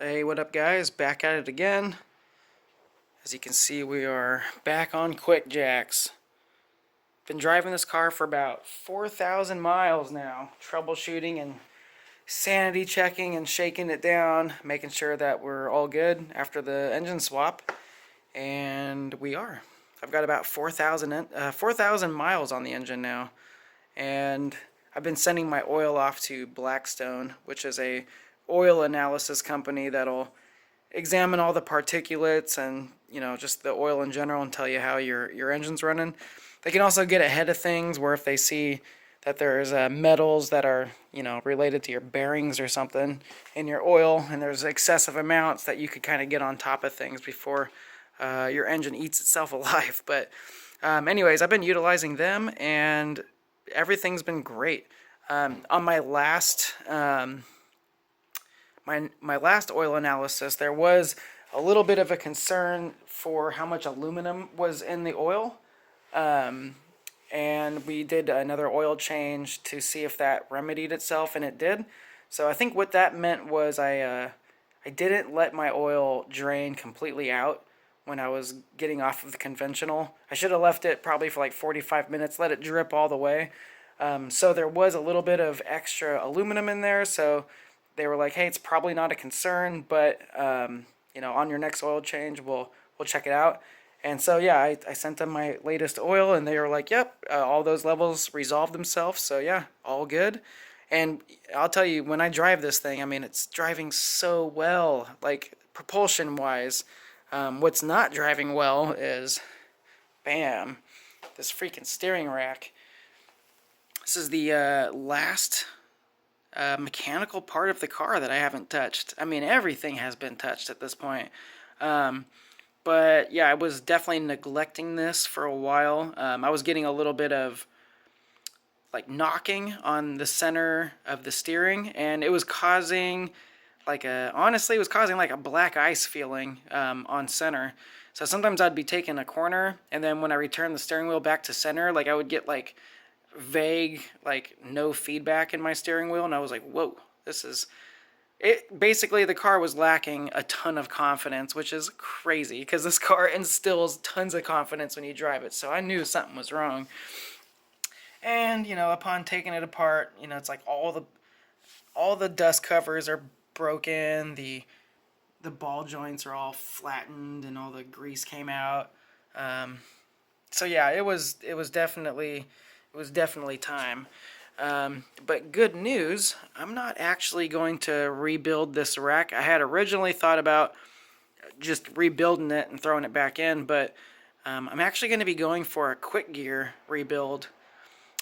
Hey, what up guys? Back at it again. As you can see, we are back on quick jacks. Been driving this car for about 4,000 miles now, troubleshooting and sanity checking and shaking it down, making sure that we're all good after the engine swap. And we are. I've got about 4,000 miles on the engine now. And I've been sending my oil off to Blackstone, which is a oil analysis company that'll examine all the particulates and just the oil in general and tell you how your engine's running. They can also get ahead of things where if they see that there's metals that are related to your bearings or something in your oil and there's excessive amounts, that you could kind of get on top of things before your engine eats itself alive. But anyways, I've been utilizing them and everything's been great. On my last my last oil analysis, there was a little bit of a concern for how much aluminum was in the oil, and we did another oil change to see if that remedied itself, and it did. So I think what that meant was I didn't let my oil drain completely out when I was getting off of the conventional. I should have left it probably for like 45 minutes, let it drip all the way. So there was a little bit of extra aluminum in there, so they were like, hey, it's probably not a concern, but on your next oil change, we'll check it out. And so yeah, I sent them my latest oil, and they were like, yep, all those levels resolved themselves. So yeah, all good. And I'll tell you, when I drive this thing, I mean, it's driving so well, like propulsion wise. What's not driving well is, bam, this freaking steering rack. This is the last mechanical part of the car that I haven't touched. I mean, everything has been touched at this point. But yeah, I was definitely neglecting this for a while. I was getting a little bit of like knocking on the center of the steering, and it was causing honestly, it was causing like a black ice feeling on center. So sometimes I'd be taking a corner, and then when I returned the steering wheel back to center, like I would get like vague, like no feedback in my steering wheel, and I was like, whoa, this is it. Basically the car was lacking a ton of confidence, which is crazy because this car instills tons of confidence when you drive it. So I knew something was wrong, and upon taking it apart, it's like all the dust covers are broken, the ball joints are all flattened, and all the grease came out. So yeah, it was definitely time. But good news, I'm not actually going to rebuild this rack. I had originally thought about just rebuilding it and throwing it back in, but I'm actually going to be going for a quick gear rebuild.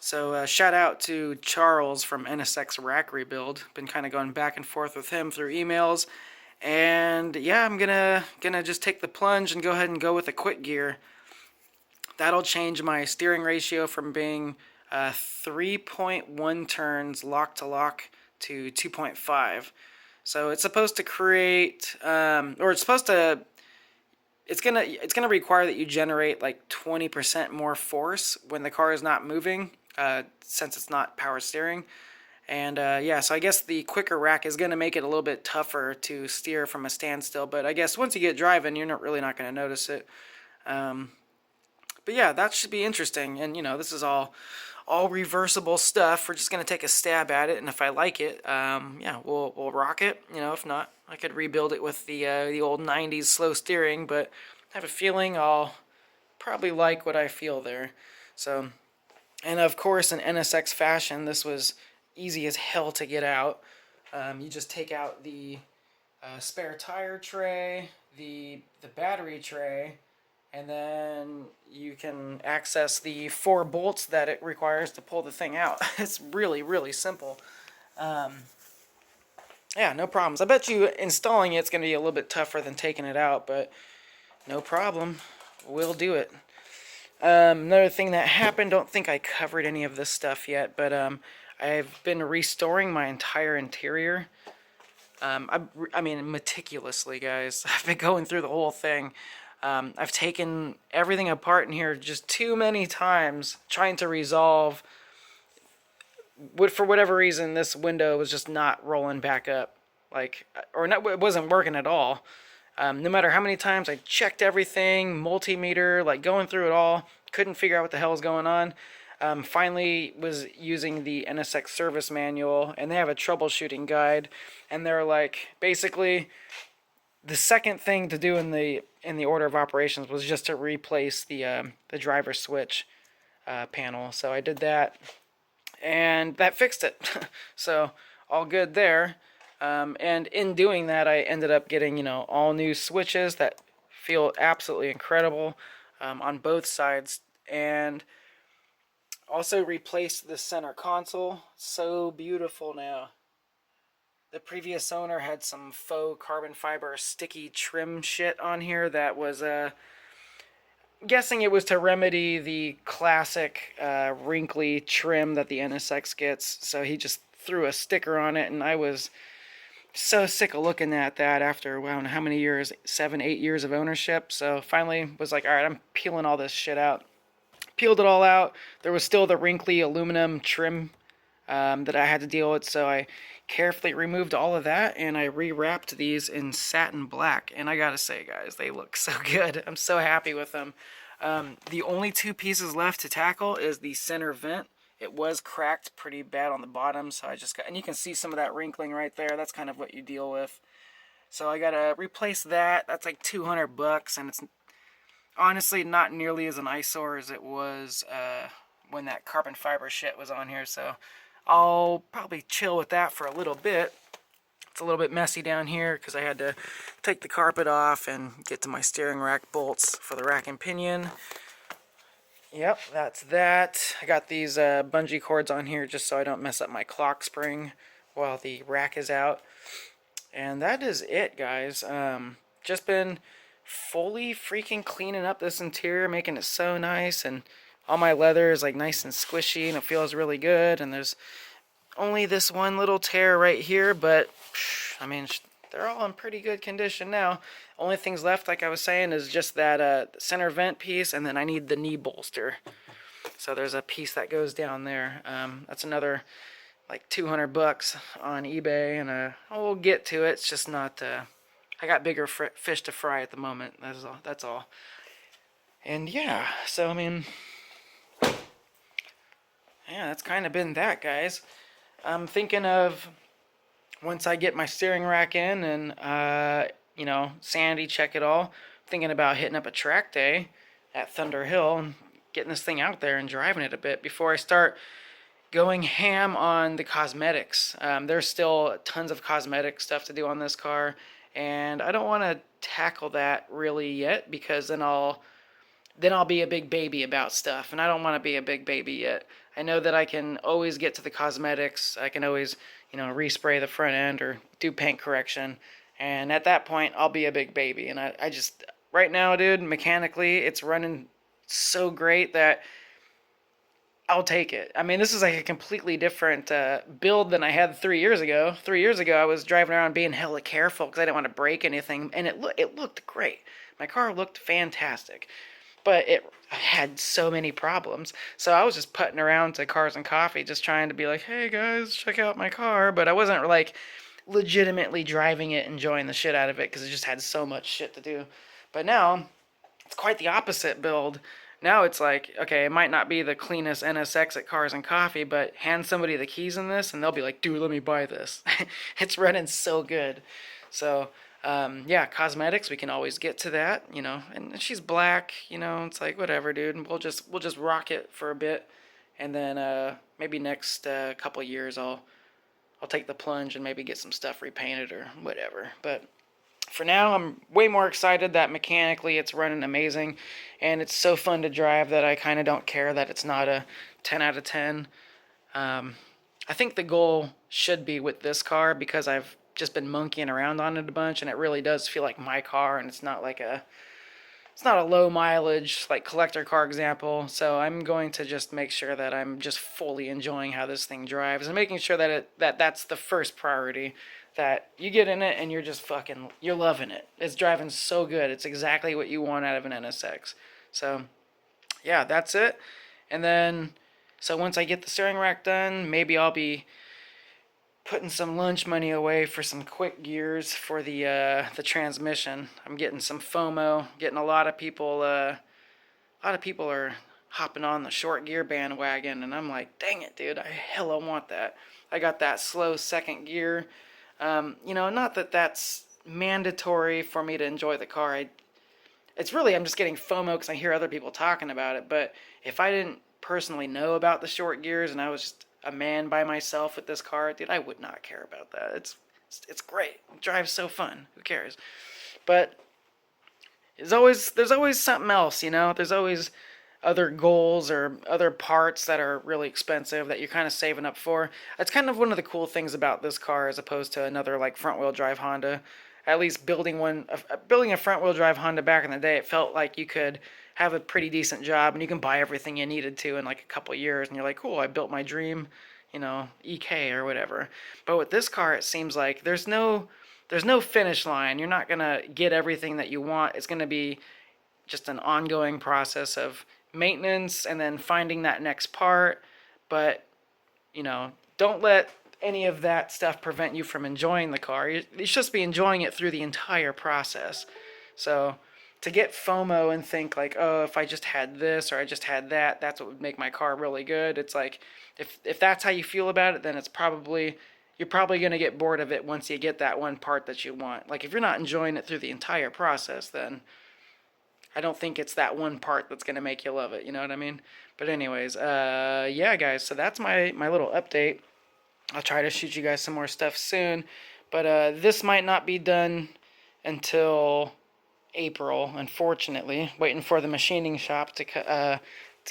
So shout out to Charles from NSX Rack Rebuild. Been kind of going back and forth with him through emails. And yeah, I'm gonna just take the plunge and go ahead and go with a quick gear. That'll change my steering ratio from being 3.1 turns lock to lock to 2.5. So it's supposed to create, it's gonna require that you generate like 20% more force when the car is not moving, since it's not power steering. And yeah, so I guess the quicker rack is gonna make it a little bit tougher to steer from a standstill. But I guess once you get driving, you're really not gonna notice it. But yeah, that should be interesting. And this is all reversible stuff. We're just gonna take a stab at it, and if I like it, yeah, we'll rock it. If not, I could rebuild it with the old '90s slow steering. But I have a feeling I'll probably like what I feel there. So, and of course, in NSX fashion, this was easy as hell to get out. You just take out the spare tire tray, the battery tray, and then you can access the 4 bolts that it requires to pull the thing out. It's really, really simple. Yeah, no problems. I bet you installing it's going to be a little bit tougher than taking it out, but no problem. We'll do it. Another thing that happened, don't think I covered any of this stuff yet, but I've been restoring my entire interior. I mean, meticulously, guys. I've been going through the whole thing. I've taken everything apart in here just too many times, trying to resolve. For whatever reason, this window was just not rolling back up. like, or not, it wasn't working at all. No matter how many times I checked everything, multimeter, like going through it all, couldn't figure out what the hell was going on. Finally was using the NSX service manual, and they have a troubleshooting guide, and they're like, basically, the second thing to do in the order of operations was just to replace the driver switch panel. So I did that, and that fixed it. So all good there. And in doing that, I ended up getting, all new switches that feel absolutely incredible on both sides, and also replaced the center console. So beautiful now. The previous owner had some faux carbon fiber sticky trim shit on here that was guessing it was to remedy the classic wrinkly trim that the NSX gets. So he just threw a sticker on it, and I was so sick of looking at that after, well, how many years, 7, 8 years of ownership. So finally was like, all right, I'm peeling all this shit out. Peeled it all out. There was still the wrinkly aluminum trim that I had to deal with, so I carefully removed all of that, and I rewrapped these in satin black. And I gotta say, guys, they look so good. I'm so happy with them. The only two pieces left to tackle is the center vent. It was cracked pretty bad on the bottom, so I just got, and you can see some of that wrinkling right there. That's kind of what you deal with. So I gotta replace that. That's like $200, and it's honestly not nearly as an eyesore as it was when that carbon fiber shit was on here. So I'll probably chill with that for a little bit. It's a little bit messy down here because I had to take the carpet off and get to my steering rack bolts for the rack and pinion. Yep, that's that. I got these bungee cords on here just so I don't mess up my clock spring while the rack is out. And that is it, guys. Just been fully freaking cleaning up this interior, making it so nice, and all my leather is like nice and squishy, and it feels really good. And there's only this one little tear right here, but I mean, they're all in pretty good condition now. Only things left, like I was saying, is just that center vent piece, and then I need the knee bolster. So there's a piece that goes down there. That's another like $200 on eBay, and we'll get to it. It's just not. I got bigger fish to fry at the moment. That's all. And yeah, so I mean, yeah, that's kind of been that, guys. I'm thinking of, once I get my steering rack in and sanity check it all, thinking about hitting up a track day at Thunder Hill and getting this thing out there and driving it a bit before I start going ham on the cosmetics. There's still tons of cosmetic stuff to do on this car, and I don't want to tackle that really yet, because then I'll be a big baby about stuff, and I don't want to be a big baby yet. I know that I can always get to the cosmetics. I can always, respray the front end or do paint correction, and at that point, I'll be a big baby. And I just, right now, dude, mechanically, it's running so great that I'll take it. I mean, this is like a completely different build than I had 3 years ago. 3 years ago, I was driving around being hella careful because I didn't want to break anything, and it looked great. My car looked fantastic, but it had so many problems. So I was just putting around to Cars and Coffee, just trying to be like, hey guys, check out my car. But I wasn't like legitimately driving it, enjoying the shit out of it, because it just had so much shit to do. But now, it's quite the opposite build. Now it's like, okay, it might not be the cleanest NSX at Cars and Coffee, but hand somebody the keys in this, and they'll be like, dude, let me buy this. It's running so good. So, yeah, cosmetics, we can always get to that, and she's black, it's like, whatever, dude, and we'll just rock it for a bit, and then, maybe next, couple years, I'll take the plunge and maybe get some stuff repainted or whatever. But for now, I'm way more excited that mechanically it's running amazing, and it's so fun to drive that I kind of don't care that it's not a 10 out of 10. I think the goal should be with this car, because I've just been monkeying around on it a bunch, and it really does feel like my car, and it's not a low mileage like collector car example. So I'm going to just make sure that I'm just fully enjoying how this thing drives, and making sure that that's the first priority, that you get in it and you're loving it. It's driving so good. It's exactly what you want out of an NSX. So yeah, that's it. And then, so once I get the steering rack done, maybe I'll be putting some lunch money away for some quick gears for the transmission. I'm getting some FOMO. Getting a lot of people. A lot of people are hopping on the short gear bandwagon, and I'm like, dang it, dude, I hella want that. I got that slow second gear. Not that that's mandatory for me to enjoy the car. It's really, I'm just getting FOMO because I hear other people talking about it. But if I didn't personally know about the short gears and I was just a man by myself with this car, dude, I would not care about that. It's great. It drives so fun. Who cares? But there's always something else, There's always other goals or other parts that are really expensive that you're kind of saving up for. That's kind of one of the cool things about this car as opposed to another like front wheel drive Honda. At least building a front wheel drive Honda back in the day, it felt like you could have a pretty decent job and you can buy everything you needed to in like a couple years, and you're like, cool, I built my dream, EK or whatever. But with this car, it seems like there's no finish line. You're not gonna get everything that you want. It's gonna be just an ongoing process of maintenance and then finding that next part. But don't let any of that stuff prevent you from enjoying the car. You should just be enjoying it through the entire process. So to get FOMO and think like, oh, if I just had this or I just had that, that's what would make my car really good. It's like, if that's how you feel about it, then you're probably going to get bored of it once you get that one part that you want. Like if you're not enjoying it through the entire process, then I don't think it's that one part that's going to make you love it. You know what I mean? But anyways, yeah, guys, so that's my little update. I'll try to shoot you guys some more stuff soon. But this might not be done until April, unfortunately. Waiting for the machining shop to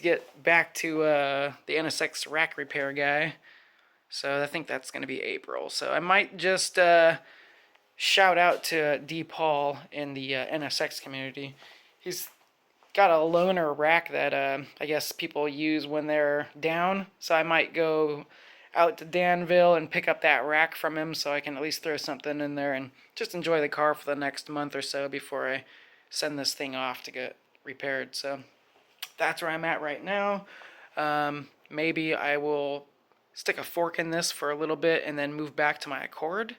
get back to the NSX rack repair guy. So I think that's going to be April. So I might just shout out to D. Paul in the NSX community. He's got a loaner rack that I guess people use when they're down. So I might go out to Danville and pick up that rack from him so I can at least throw something in there and just enjoy the car for the next month or so before I send this thing off to get repaired. So that's where I'm at right now. Maybe I will stick a fork in this for a little bit and then move back to my Accord.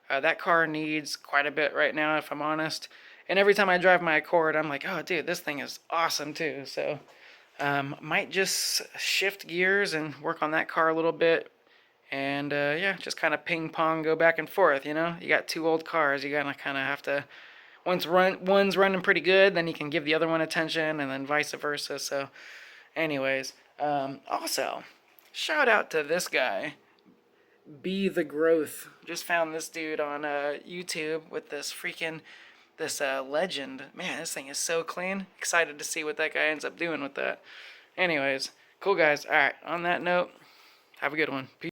That car needs quite a bit right now, if I'm honest. And every time I drive my Accord, I'm like, oh, dude, this thing is awesome too. So might just shift gears and work on that car a little bit. And yeah, just kind of ping pong, go back and forth. You got two old cars. You gotta kind of have to. One's running pretty good, then you can give the other one attention, and then vice versa. So, anyways, also shout out to this guy, Be the Growth. Just found this dude on YouTube with this Legend. Man, this thing is so clean. Excited to see what that guy ends up doing with that. Anyways, cool guys. All right. On that note, have a good one. Peace.